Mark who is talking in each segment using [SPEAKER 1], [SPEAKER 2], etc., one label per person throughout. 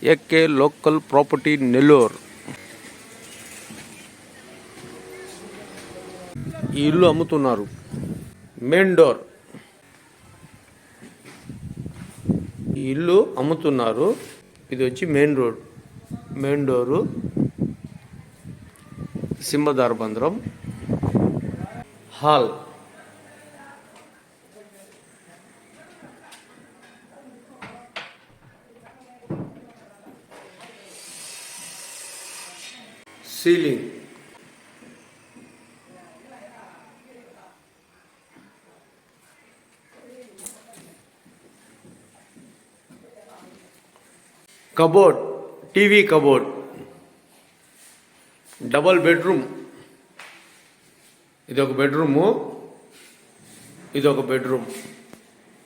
[SPEAKER 1] AK local property Nellore. ఈ ఇల్లు అమ్ముతున్నారు. Main door. ఈ ఇల్లు అమ్ముతున్నారు. ఇది వచ్చి మెయిన్ రోడ్. మెయిన్ డోరు, సింహదార బంద్రం, hall. Ceiling. Cupboard, TV cupboard, double bedroom. ఇదొక బెడ్రూము, ఇదొక బెడ్రూమ్.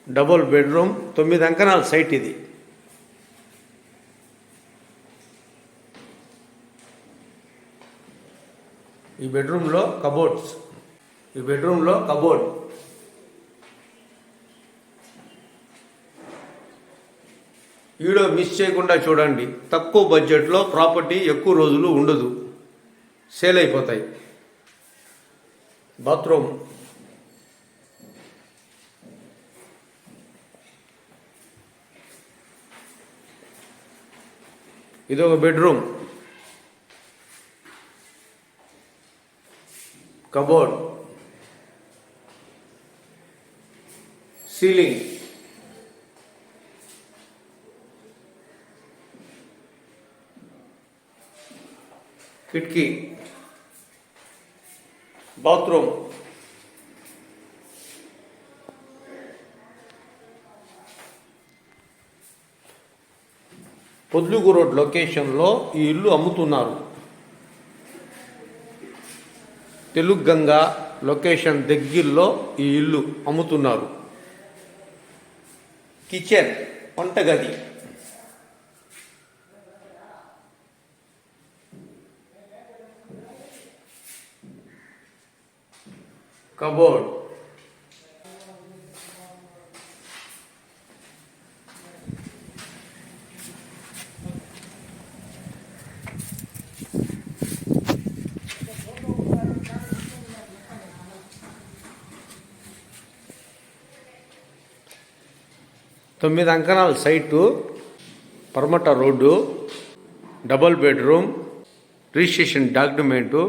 [SPEAKER 1] డబల్ బెడ్రూమ్, 9 అంకణాల సైట్ ఇది. ఈ బెడ్రూమ్లో కబోర్డ్స్. ఈ బెడ్రూమ్లో కబోర్డ్. వీడియో మిస్ చేయకుండా చూడండి. తక్కువ బడ్జెట్లో ప్రాపర్టీ ఎక్కువ రోజులు ఉండదు, సేల్ అయిపోతాయి. బాత్రూమ్. ఇదొక బెడ్రూమ్. కబోర్డ్, సీలింగ్, కిటికీ, బాత్రూమ్. పొద్దుగూరు రోడ్ లొకేషన్లో ఈ ఇల్లు అమ్ముతున్నారు. తెలుగు గంగా లొకేషన్ దగ్గరలో ఈ ఇల్లు అమ్ముతున్నారు. కిచెన్, వంటగది, కబోర్డ్, తొమ్మిది అంకణాల సైటు, పరమట road, double bedroom, registration document.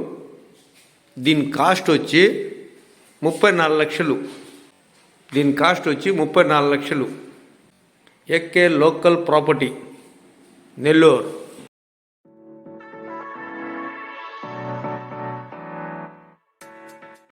[SPEAKER 1] దీని కాస్ట్ వచ్చి 34 లక్షలు. దీని కాస్ట్ వచ్చి 34 లక్షలు. AK local property Nellore.